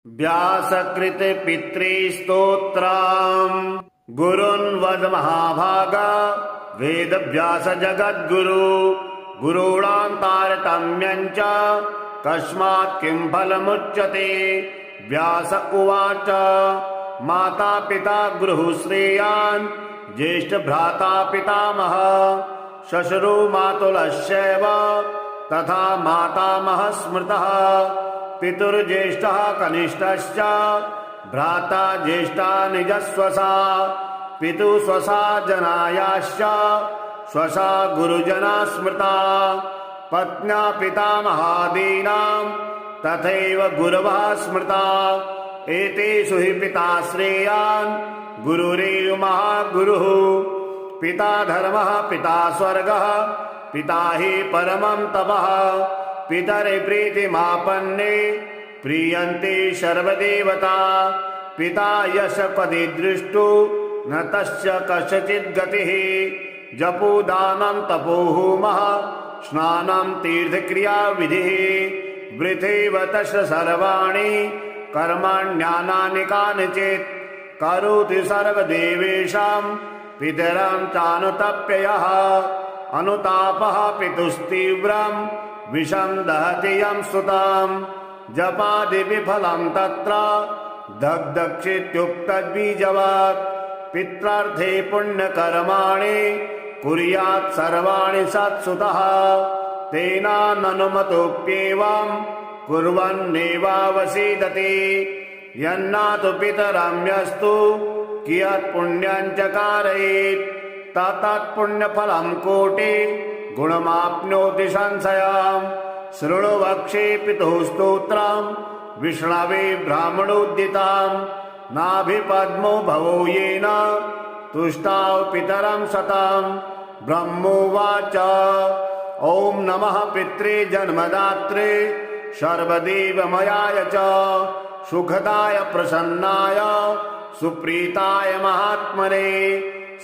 व्यासकृत पितृस्तोत्रम् गुरुन् वद महाभागा वेद व्यास जगद्गुरु गुरूणां तारतम्यं च कस्मात् किं फलमुच्यते। व्यास उवाच माता पिता गुरुः श्रेयान् ज्येष्ठ भ्राता पितामह श्वशुरो मातुलश्चैव तथा मातामहः स्मृतः पितुर्ज्येष्ठः कनिष्ठश्च भ्राता ज्येष्ठा निजस्वसा पितुः स्वसा जनायाश्च स्वसा गुरुजना स्मृता पत्न्या पितामहादीनां तथैव गुरवः स्मृता एतेषु हि पिता श्रेयान् गुरुरेव महागुरुः पिता धर्मः पिता स्वर्गः पिता हि परमं तपः पितरि प्रीतिमापन्ने प्रीयन्ते सर्वदेवता पिता यशपदे दृष्टो न तस्य कस्यचित् गतिः जपो दानं तपो होमः स्नानं तीर्थक्रिया विधिः वृथैव तस्य सर्वाणि कर्माण्यानानि कानिचित् करोति सर्वदेवेषां पितरां चानुतप्ययः अनुतापः पितुस्तीव्रं विषं दहति यं सुतां जपादि विफलं तत्र दग्धक्षित्युक्तद्बीजवत् पित्रार्थे पुण्यकर्माणि कुर्यात् सर्वाणि सत्सुतः तेनाननुमतोऽप्येवं कुर्वन्नेवावसीदति यन्नातु पितरं यस्तु कियत् पुण्यं च कारयेत् तत्पुण्यफलं कोटि गुणमाप्नोति संशयम् शृणु वक्षे पितुः स्तोत्रम् विष्णवे ब्राह्मणोद्दिताम् नाभिपद्मो भवो येन तुष्टाव पितरं सतम् ब्रह्मोवाच ॐ नमः पित्रे जन्मदात्रे सर्वदेवमयाय च सुखदाय प्रसन्नाय सुप्रीताय महात्मने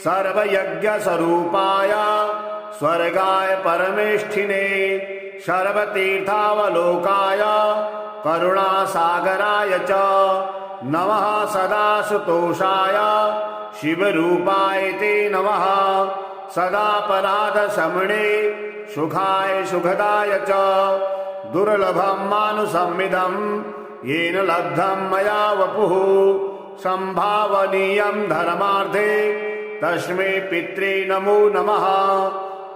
सर्वयज्ञस्वरूपाय स्वर्गाय परमेष्ठिने सर्वतीर्थावलोकाय करुणासागराय च नमः सदा सुतोषाय शिवरूपाय ते नमः सदापराधशमने सुखाय सुखदाय च दुर्लभं मानुषमिदं येन लब्धं मया वपुः संभावनीयं धर्मार्थे तस्मै पित्रे नमो नमः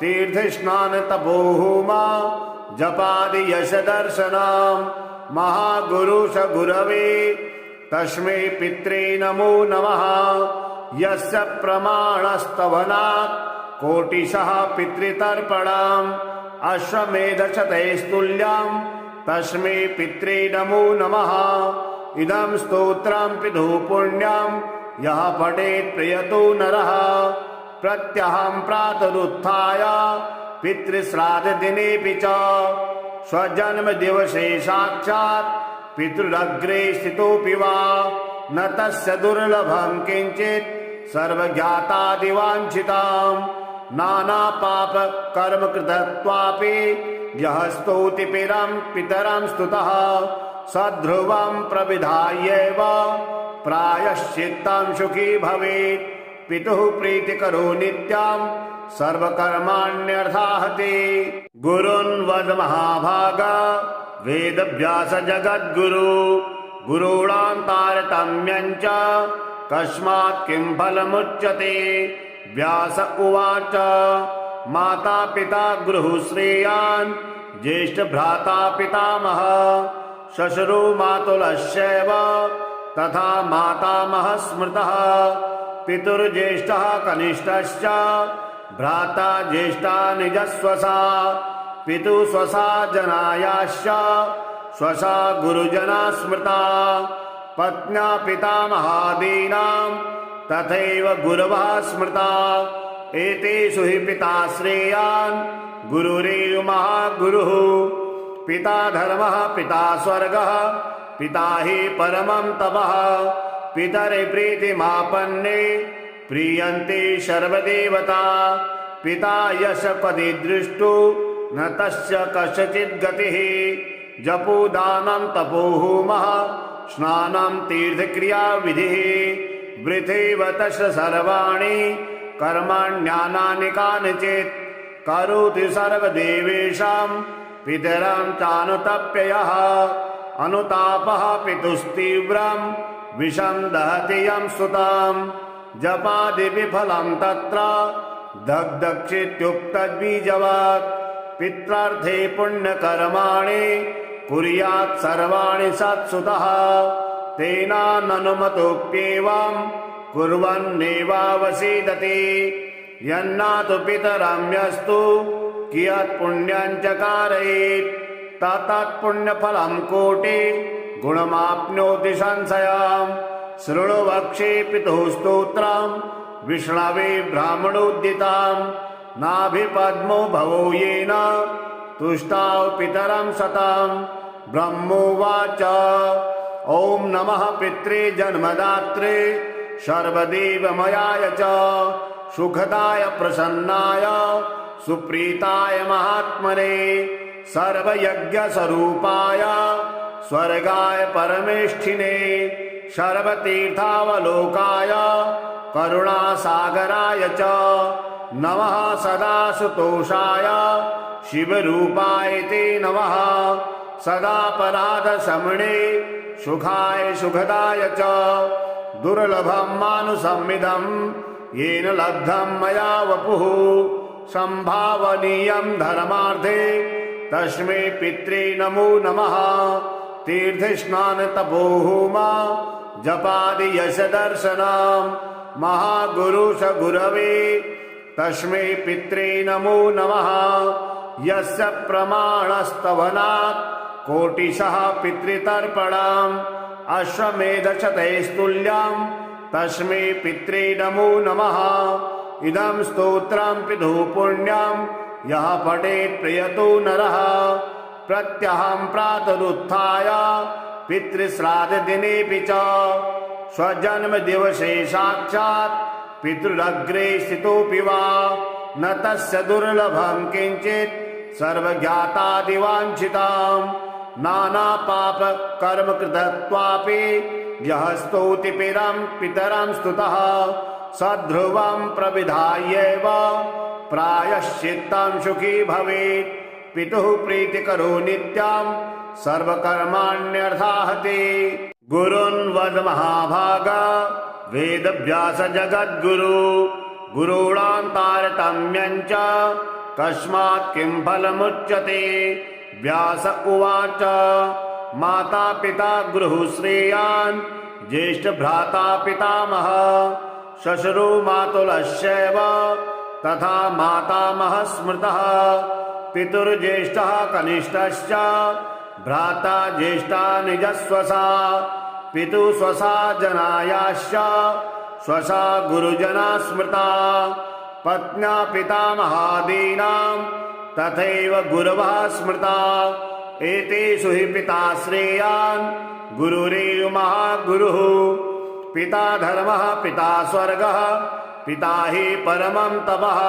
तीर्थस्नान तपोहोम जपादि यश दर्शनं महागुरु स गुरवे तस्मै पित्रे नमो नमः यस्य प्रमाणस्तवनात् कोटिशः पितृतर्पणम् अश्वमेधशतैस्तुल्यं तस्मै पित्रे नमो नमः इदं स्तोत्रं पितुः पुण्यं यः पठेत् प्रयतो नरः प्रत्यहं प्रातरुत्थाय पितृश्राद्धदिनेऽपि च स्वजन्मदिवसे साक्षात् पितृरग्रे स्थितोऽपि वा न तस्य दुर्लभं किञ्चित् सर्वज्ञातादिवाञ्छिताम् नानापापकर्मकृतत्वापि यः स्तौति पितरं स्तुतः सध्रुवं प्रविधायैव प्रायश्चित्तं सुखी भवेत् पितुः प्रीतिकरो नित्यं सर्वकर्माण्यर्थाहते गुरुन् वद महाभागा वेद व्यास जगद्गुरु गुरूणां तारतम्यं च कस्मात् किं फलमुच्यते। व्यास उवाच माता पिता गुरुः श्रेयान् ज्येष्ठ भ्राता पितामह श्वशुरो मातुलश्चैव तथा मातामहः स्मृतः पितुर्ज्येष्ठः कनिष्ठश्च भ्राता ज्येष्ठा निजस्वसा पितुः स्वसा जनायाश्च स्वसा गुरुजना स्मृता पत्न्या पितामहादीनां तथैव गुरवः स्मृता एतेषु हि पिता श्रेयान् गुरुरेव महागुरुः पिता धर्मः पिता स्वर्गः पिता हि परमं तपः पितरि प्रीतिमापन्ने प्रीयन्ते सर्वदेवता पिता यशपदे दृष्टो न तस्य कस्यचित् गतिः जपो दानं तपो होमः स्नानं तीर्थक्रियाविधिः वृथैव तस्य सर्वाणि कर्माण्यानानि कानिचित् करोति सर्वदेवेषां पितरं चानुतप्ययः अनुतापः पितुस्तीव्रं विषं दहति यं सुतां जपादिविफलं तत्र दग्धक्षित्युक्तद्बीजवत् पित्रार्थे पुण्यकर्माणि कुर्यात् सर्वाणि सत्सुतः तेनाननुमतोऽप्येवं कुर्वन्नेवावसीदति यन्नातु पितरं यस्तु कियत् पुण्यं च कारयेत् तत्पुण्यफलं कोटि गुणमाप्नोति संशयम् शृणु वक्षे पितुः स्तोत्रं विष्णवे ब्राह्मणोद्दितां नाभिपद्मो भवो येन तुष्टाव पितरं सतं ब्रह्मोवाच ॐ नमः पित्रे जन्मदात्रे सर्वदेवमयाय च सुखदाय प्रसन्नाय सुप्रीताय महात्मने सर्वयज्ञस्वरूपाय स्वर्गाय परमेष्ठिने सर्वतीर्थावलोकाय करुणासागराय च नमः सदा सुतोषाय शिवरूपाय ते नमः सदापराधशमने सुखाय सुखदाय च दुर्लभं मानुषमिदं येन लब्धं मया वपुः संभावनीयं धर्मार्थे तस्मै पित्रे नमो नमः तीर्थस्नानतपोहोमा जपादि यशदर्शनं महागुरुश गुरवे तस्मै पित्रे नमो नमः यस्य प्रमाणस्तवनात् कोटिशः पितृतर्पणम् अश्वमेधशतैस्तुल्यं तस्मै पित्रे नमो नमः इदं स्तोत्रं पितुः पुण्यं यः पठेत् प्रयतो नरः प्रत्यहं प्रातरुत्थाय पितृश्राद्धदिनेऽपि च स्वजन्मदिवसे साक्षात् पितृरग्रे स्थितोऽपि वा न तस्य दुर्लभं किञ्चित् सर्वज्ञातादिवाञ्छिताम् नानापापकर्मकृतत्वापि यः स्तौति पितरं स्तुतः सध्रुवं प्रविधायैव प्रायश्चित्तं सुखी भवेत् पितुः प्रीतिकरो नित्यं सर्वकर्माण्यर्थाहते गुरुन् वद महाभागा वेदव्यास जगद्गुरु गुरूणां तारतम्यं च कस्मात् किं फलमुच्यते व्यास उवाच माता पिता गृहुश्रेयान् ज्येष्ठभ्राता पितामह श्वशुरो मातुलश्चैव तथा मातामहः स्मृतः पितुर्ज्येष्ठः कनिष्ठश्च भ्राता ज्येष्ठा निजस्वसा पितुः स्वसा जनायाश्च स्वसा गुरुजना स्मृता पत्न्या पितामहादीनां तथैव गुरवः स्मृता एतेषु हि पिता श्रेयान् गुरुरेव महागुरुः पिता धर्मः पिता स्वर्गः पिता हि परमं तपः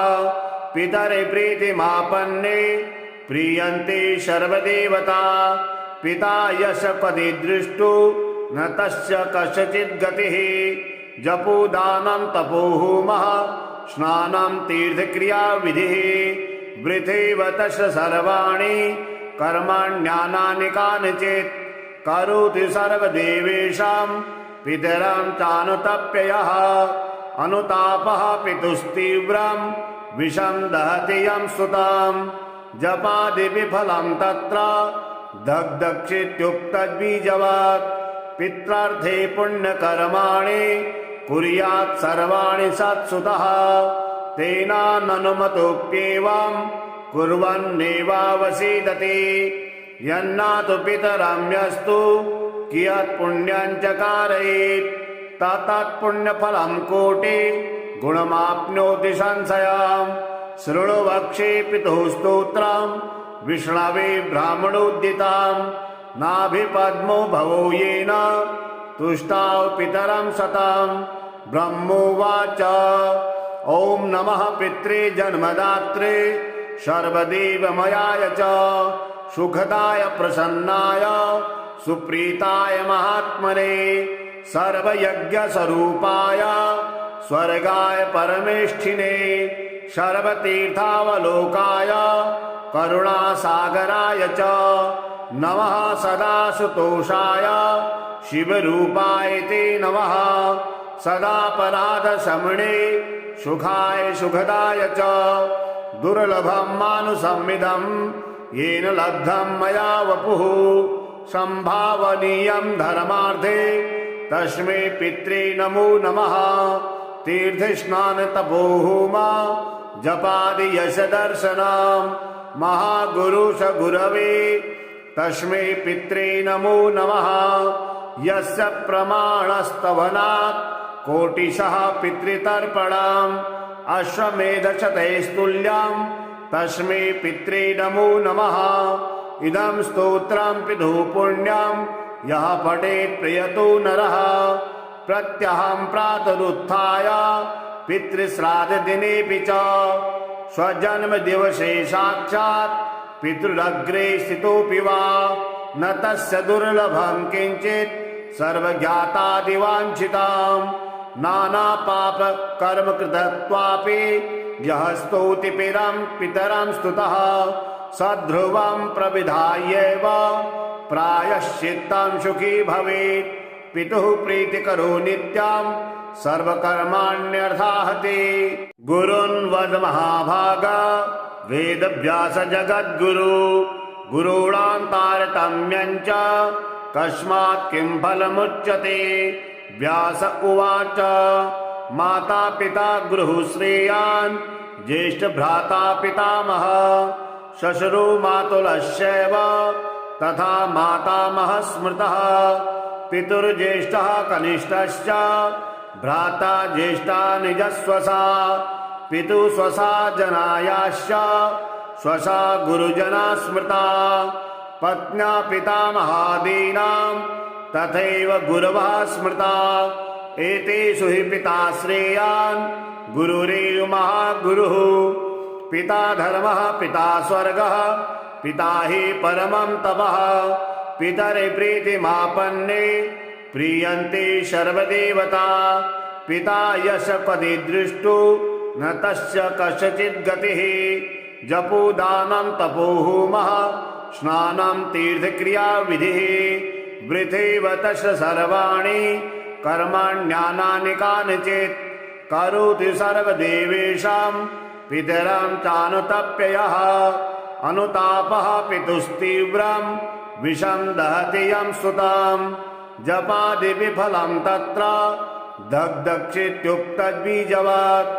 पितरि प्रीतिमापन्ने प्रीयन्ते सर्वदेवता पिता यशपदि दृष्टो न तस्य कस्यचित् गतिः जपो दानं तपो होमः स्नानं तीर्थक्रियाविधिः वृथैव तस्य सर्वाणि कर्माण्यानानि कानिचित् करोति सर्वदेवेषां पितरं चानुतप्ययः अनुतापः पितुस्तीव्रं विषं दहति यं सुतां जपादिविफलं तत्र दग्धक्षित्युक्तद्बीजवत् पित्रार्थे पुण्यकर्माणि कुर्यात् सर्वाणि सत्सुतः तेनाननुमतोऽप्येवं कुर्वन्नेवावसीदति यन्नातु पितरं यस्तु कियत् पुण्यं च कारयेत् तत्पुण्यफलं कोटि गुणमाप्नोति संशयम् शृणु वक्षे पितुः स्तोत्रं विष्णवे ब्राह्मणोद्दितां नाभिपद्मो भवो येन तुष्टाव पितरं सतं ब्रह्मोवाच ॐ नमः पित्रे जन्मदात्रे सर्वदेवमयाय च सुखदाय प्रसन्नाय सुप्रीताय महात्मने सर्वयज्ञस्वरूपाय स्वर्गाय परमेष्ठिने सर्वतीर्थावलोकाय करुणासागराय च नमः सदासुतोषाय शिवरूपाय ते नमः सदापराधशमने सुखाय सुखदाय च दुर्लभं मानुषमिदं येन लब्धं मया वपुः संभावनीयं धर्मार्थे तस्मै पित्रे नमो नमः तीर्थस्नानतपोहोमा जपादि यश दर्शनम् महागुरुश गुरवे तस्मै पित्रे नमो नमः यस्य प्रमाणस्तवनात् कोटिशः पितृतर्पणम् अश्वमेधशतैस्तुल्यं तस्मै पित्रे नमो नमः इदं स्तोत्रं पितुः पुण्यं यः पठेत् प्रयतो नरः प्रत्यहं प्रातरुत्थाय पितृश्राद्धदिनेऽपि च स्वजन्मदिवसे साक्षात् पितृरग्रे स्थितोऽपि वा न तस्य दुर्लभं किञ्चित् सर्वज्ञातादिवाञ्छिताम् नानापापकर्मकृतत्वापि यः स्तौति पितरं स्तुतः सध्रुवं प्रविधायैव प्रायश्चित्तं सुखी भवेत् पितुः प्रीतिकरो नित्यं सर्वकर्माण्यर्थाहते गुरुन् वद महाभागा वेदव्यास जगद्गुरु गुरूणां तारतम्यं च कस्मात् किं फलमुच्यते व्यास उवाच माता पिता गुरुश्रेयान् ज्येष्ठ भ्राता पितामह श्वशुरो मातुलश्चैव तथा मातामह स्मृतः पितुर्ज्येष्ठः कनिष्ठश्च भ्राता ज्येष्ठा निजस्वसा पितुः स्वसा जनायाश्च स्वसा गुरुजना स्मृता पत्न्या पितामहादीनां तथैव गुरवः स्मृता एतेषु हि पिता श्रेयान् गुरुरेव महागुरुः पिता धर्मः पिता स्वर्गः पिता हि परमं तपः पितरे प्रीतिमापन्ने प्रीयन्ते सर्वदेवता पिता यशपदे दृष्टो न तस्य कस्यचित् गतिः जपो दानं तपो होमः स्नानं तीर्थक्रिया विधिः वृथैव तस्य सर्वाणि कर्माण्यानानि कानिचित् करोति सर्वदेवेषां पितरं चानुतप्ययः अनुतापः पितुस्तीव्रं विषं दहति यं सुतं जपादिविफलं तत्र दग्धक्षित्युक्तद्बीजवत्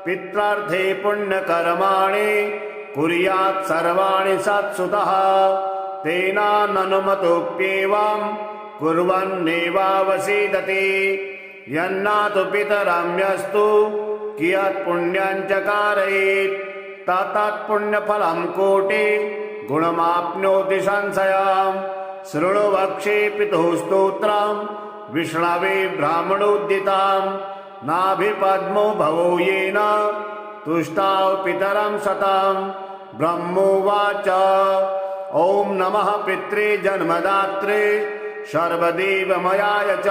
पित्रार्थे पुण्यकर्माणि कुर्यात् सर्वाणि सत्सुतः तेनाननुमतोऽप्येवं कुर्वन्नेवावसीदति यन्नातु पितरं यस्तु कियत् पुण्यं च कारयेत् तत्पुण्यफलं कोटि गुणमाप्नोति संशयम् शृणु वक्षे पितुः स्तोत्रं विष्णवे ब्राह्मणोद्दितं नाभिपद्मो भवो येन तुष्टाव पितरं शतं ब्रह्मोवाच ॐ नमः पित्रे जन्मदात्रे सर्वदेवमयाय च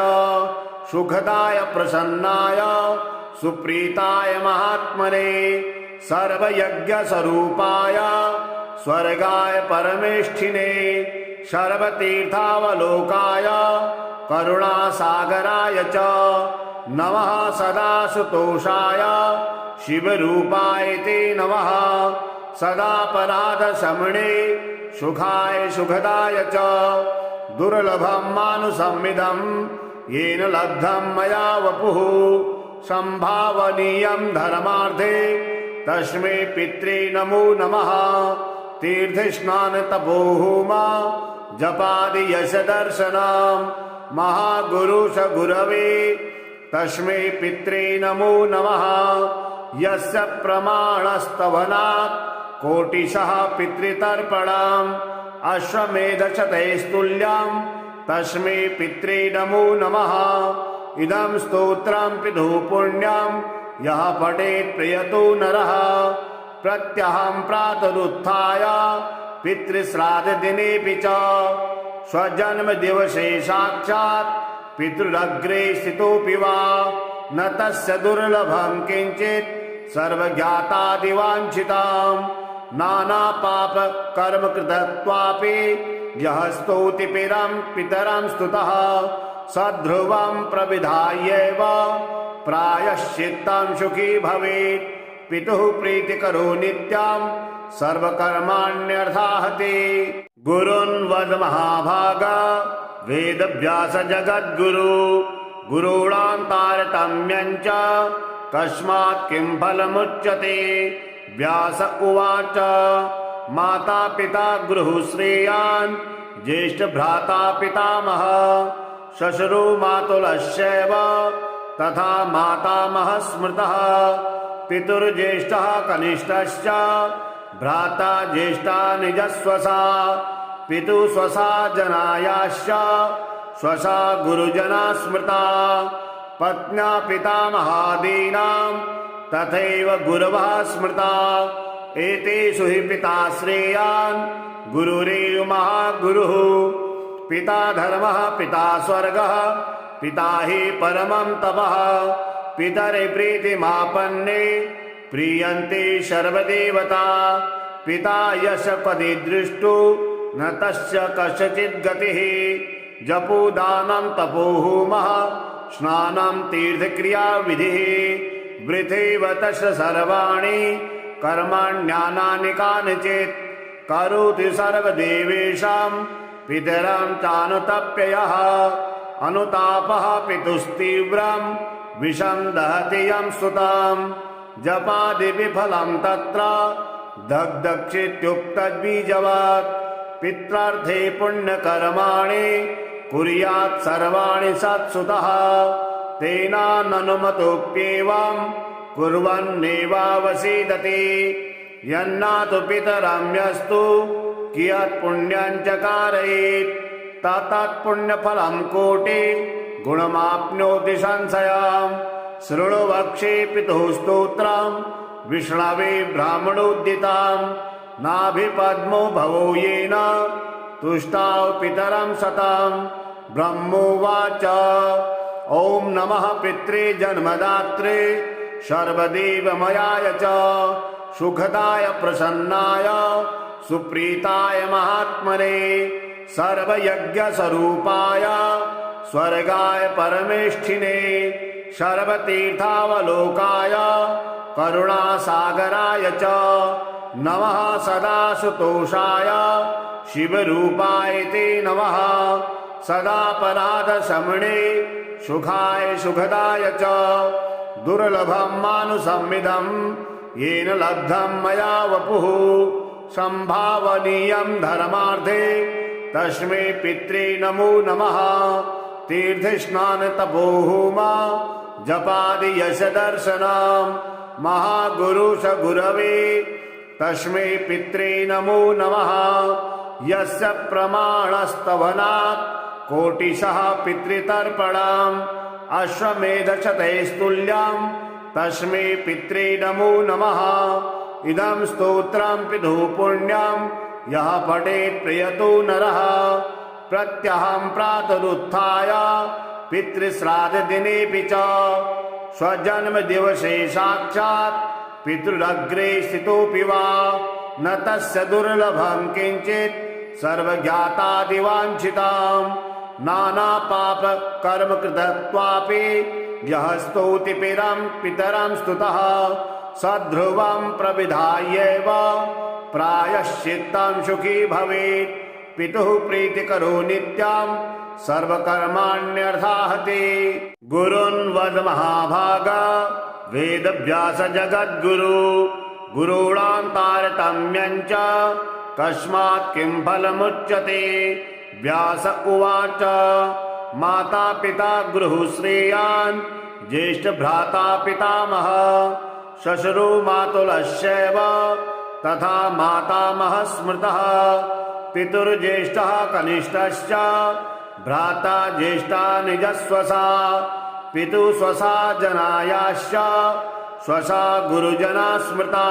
सुखदाय प्रसन्नाय सुप्रीताय महात्मने सर्वयज्ञस्वरूपाय स्वर्गाय परमेष्ठिने सर्वतीर्थावलोकाय करुणासागराय च नमः सदासुतोषाय शिवरूपाय ते नमः सदापराधशमने सुखाय सुखदाय च दुर्लभं मानुषमिदं येन लब्धं मया वपुः संभावनीयं धर्मार्थे तस्मै पित्रे नमो नमः तीर्थस्नानतपोहोमा जपादि यश दर्शनम् महागुरुश गुरवे तस्मै पित्रे नमो नमः यस्य प्रमाणस्तवनात् कोटिशः पितृतर्पणम् अश्वमेधशतैस्तुल्यं तस्मै पित्रे नमो नमः इदं स्तोत्रं पितुः पुण्यं यः पठेत् प्रयतो नरः प्रत्यहं प्रातरुत्थाय पितृश्राद्धदिनेऽपि च स्वजन्मदिवसे साक्षात् पितृरग्रे स्थितोऽपि वा न तस्य दुर्लभं किञ्चित् सर्वज्ञातादिवाञ्छिताम् नानापापकर्मकृतत्वापि यः स्तौति पितरं स्तुतः सध्रुवं प्रविधायैव प्रायश्चित्तं सुखी भवेत्। पितुः प्रीतिकरो नित्यं सर्वकर्माण्यर्थाहते। गुरुन् वद महाभागा वेदव्यास जगद्गुरु गुरूणां तारतम्यं च कस्मात् किं फलमुच्यते। व्यास उवाच माता पिता गुरुश्रेयान् ज्येष्ठभ्राता पितामह श्वशुरो मातुलश्चैव तथा मातामहः स्मृतः। पितुर्ज्येष्ठः कनिष्ठश्च भ्राता ज्येष्ठा निजस्वसा पितुः स्वसा जनायाश्च स्वसा गुरुजना स्मृता। पत्न्या पितामहादीनां तथैव गुरवः स्मृता। एतेषु हि पिता श्रेयान् गुरुरेव महागुरुः। पिता धर्मः पिता स्वर्गः पिता हि परमं तपः। पितरि प्रीतिमापन्ने प्रीयन्ते सर्वदेवता। पिता यश पदि दृष्टो न तस्य कस्यचित् गतिः। जपो दानं तपो होमः स्नानं तीर्थक्रियाविधिः। वृथैव तस्य सर्वाणि कर्माण्यानानि कानिचित् करोति सर्वदेवेषां पितरं चानुतप्ययः। अनुतापः पितुस्तीव्रं विषं दहति यं सुतं। जपादिविफलं तत्र दग्धक्षित्युक्तद्बीजवत्। पित्रार्थे पुण्यकर्माणि कुर्यात् सर्वाणि सत्सुतः। तेनाननुमतोऽप्येवं कुर्वन्नेवावसीदति। यन्नातु पितरं यस्तु कियत् पुण्यं च कारयेत् तत्पुण्यफलं कोटि गुणमाप्नोति संशयम्। शृणु वक्षे पितुः स्तोत्रं विष्णवे ब्राह्मणोद्दितं। नाभिपद्मो भवो येन तुष्टाव पितरं सतं। ब्रह्मोवाच ॐ नमः पित्रे जन्मदात्रे सर्वदेवमयाय च सुखदाय प्रसन्नाय सुप्रीताय महात्मने सर्वयज्ञस्वरूपाय स्वर्गाय परमेष्ठिने सर्वतीर्थावलोकाय करुणासागराय च नमः। सदा सुतोषाय शिवरूपाय ते नमः। सदापराधशमने सुखाय सुखदाय च दुर्लभं मानुषमिदं येन लब्धं मया वपुः। संभावनीयं धर्मार्थे तस्मै पित्रे नमो नमः। तीर्थस्नानतपोहोम जपादि यशदर्शनं महागुरुश गुरवे तस्मै पित्रे नमो नमः। यस्य प्रमाणस्तवनात् कोटिशः पितृतर्पणम् अश्वमेधशतैस्तुल्यं तस्मै पित्रे नमो नमः। इदं स्तोत्रं पितुः पुण्यं यः पठेत् प्रयतो नरः। प्रत्यहं प्रातरुत्थाय पितृश्राद्धदिनेऽपि च स्वजन्मदिवसे साक्षात् पितृरग्रे स्थितोऽपि वा न तस्य दुर्लभं किञ्चित् सर्वज्ञातादिवाञ्छिताम्। नानापापकर्मकृतत्वापि यः स्तौति पितरं स्तुतः सध्रुवं प्रविधायैव प्रायश्चित्तं सुखी भवेत्। पितुः प्रीतिकरो नित्यं सर्वकर्माण्यर्थाहते। गुरुन् वद महाभागा वेदव्यास जगद्गुरु गुरूणां तारतम्यं च कस्मात् किं फलमुच्यते। व्यास उवाच माता पिता गुरुश्रेयान् ज्येष्ठभ्राता पितामह श्वशुरो मातुलश्चैव तथा मातामहः स्मृतः। पितुर्ज्येष्ठः कनिष्ठश्च भ्राता ज्येष्ठा निजस्वसा पितुः स्वसा जनायाश्च स्वसा गुरुजना स्मृता।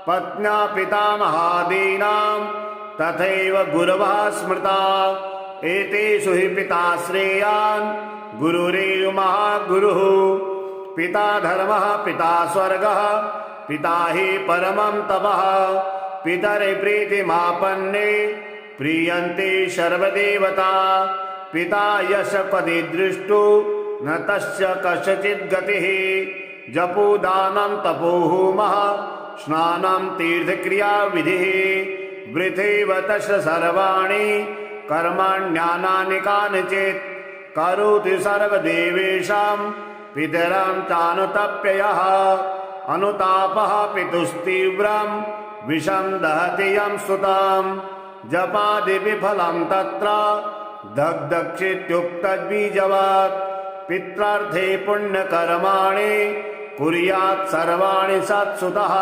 पत्न्या पितामहादीनां तथैव गुरवः स्मृता। एतेषु हि पिता श्रेयान् गुरुरेव महागुरुः। पिता धर्मः पिता स्वर्गः पिता हि परमं तपः। पितरि प्रीतिमापन्ने प्रीयन्ते सर्वदेवता। पिता यशपदि दृष्टो न तस्य कस्यचित् गतिः। जपोदानं तपोहोमः स्नानं तीर्थक्रिया विधिः। वृथैव तस्य सर्वाणि कर्माण्यानानि कानिचित्। करोति सर्वदेवेषां पितरां चानुतप्ययः। अनुतापः पितुस्तीव्रं विषं दहति यं सुतं। जपादिविफलं तत्र दग्धक्षित्युक्तद्बीजवत्। पित्रार्थे पुण्यकर्माणि कुर्यात् सर्वाणि सत्सुतः।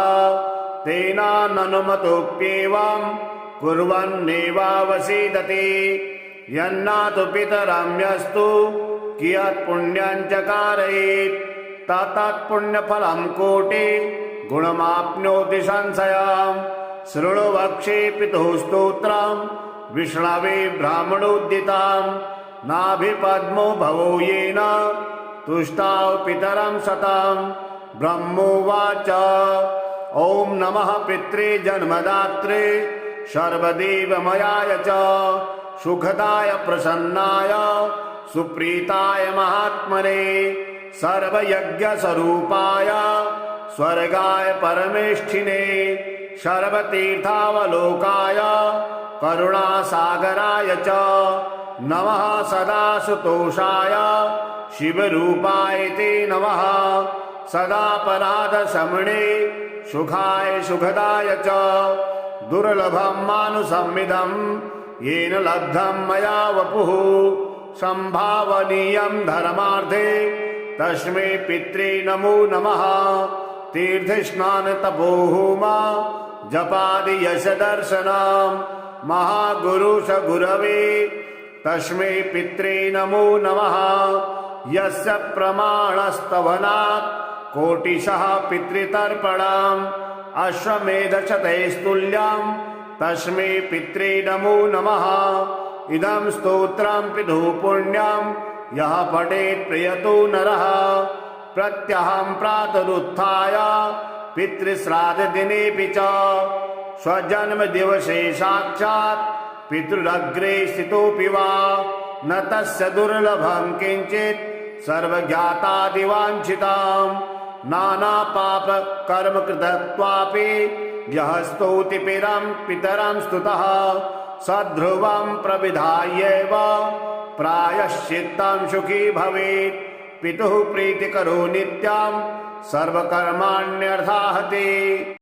तेनाननुमतोऽप्येवं कुर्वन्नेवावसीदति। यन्नातु पितरं यस्तु कियत् पुण्यं च कारयेत् तत्पुण्यफलं कोटि गुणमाप्नोति संशयम्। शृणु वक्षे पितुः स्तोत्रं विष्णवे ब्राह्मणोद्दितं। नाभिपद्मो भवो येन तुष्टाव पितरं सतं। ब्रह्मोवाच ॐ नमः पित्रे जन्मदात्रे सर्वदेवमयाय च सुखदाय प्रसन्नाय सुप्रीताय महात्मने सर्वयज्ञस्वरूपाय स्वर्गाय परमेष्ठिने सर्वतीर्थावलोकाय करुणासागराय च नमः। सदा सुतोषाय शिवरूपाय ते नमः। सदापराधशमने सुखाय सुखदाय च दुर्लभं मानुषमिदं येन लब्धं मया वपुः। संभावनीयं धर्मार्थे तस्मै पित्रे नमो नमः। तीर्थस्नानतपोहोम जपादि यश दर्शनं महागुरुश गुरवे तस्मै पित्रे नमो नमः। यस्य प्रमाणस्तवनात् कोटिशः पितृतर्पणम् अश्वमेधशतैस्तुल्यं तस्मै पित्रे नमो नमः। इदं स्तोत्रं पितुः पुण्यं यः पठेत् प्रयतो नरः। प्रत्यहं प्रातरुत्थाय पितृश्राद्धदिनेऽपि च स्वजन्मदिवसे साक्षात् पितृरग्रे स्थितोऽपि वा न तस्य दुर्लभं किञ्चित् सर्वज्ञातादिवाञ्छितं। नानापापकर्मकृतत्वापि यः स्तौति पितरं स्तुतः सध्रुवं प्रविधायैव प्रायश्चित्तं सुखी भवेत्। पितुः प्रीतिकरो नित्यं सर्वकर्माण्यर्थाहते।